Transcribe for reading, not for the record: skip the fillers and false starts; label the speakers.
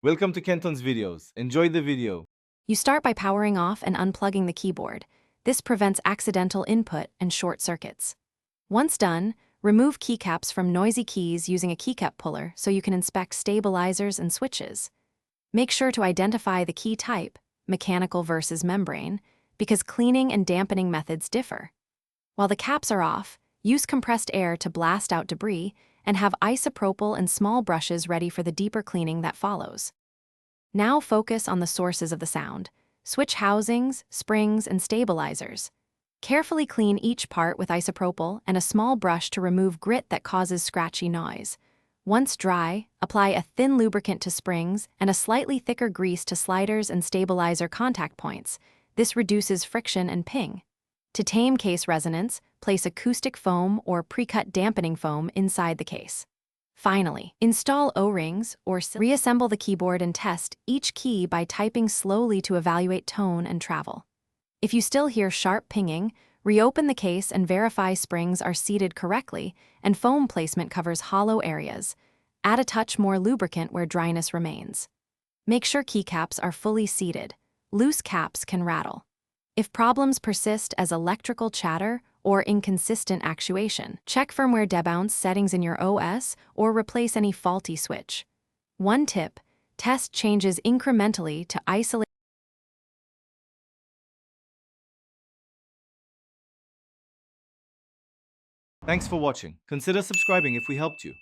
Speaker 1: Welcome to Kenton's videos. Enjoy the video.
Speaker 2: You start by powering off and unplugging the keyboard. This prevents accidental input and short circuits. Once done, remove keycaps from noisy keys using a keycap puller so you can inspect stabilizers and switches. Make sure to identify the key type, mechanical versus membrane, because cleaning and dampening methods differ. While the caps are off, use compressed air to blast out debris and have isopropyl and small brushes ready for the deeper cleaning that follows. Now focus on the sources of the sound. Switch housings, springs, and stabilizers. Carefully clean each part with isopropyl and a small brush to remove grit that causes scratchy noise. Once dry, apply a thin lubricant to springs and a slightly thicker grease to sliders and stabilizer contact points. This reduces friction and ping. To tame case resonance, place acoustic foam or pre-cut dampening foam inside the case. Finally, install O-rings or reassemble the keyboard and test each key by typing slowly to evaluate tone and travel. If you still hear sharp pinging, reopen the case and verify springs are seated correctly and foam placement covers hollow areas. Add a touch more lubricant where dryness remains. Make sure keycaps are fully seated. Loose caps can rattle. If problems persist as electrical chatter or inconsistent actuation, check firmware debounce settings in your OS or replace any faulty switch. One tip: test changes incrementally to isolate.
Speaker 1: Thanks for watching. Consider subscribing if we helped you.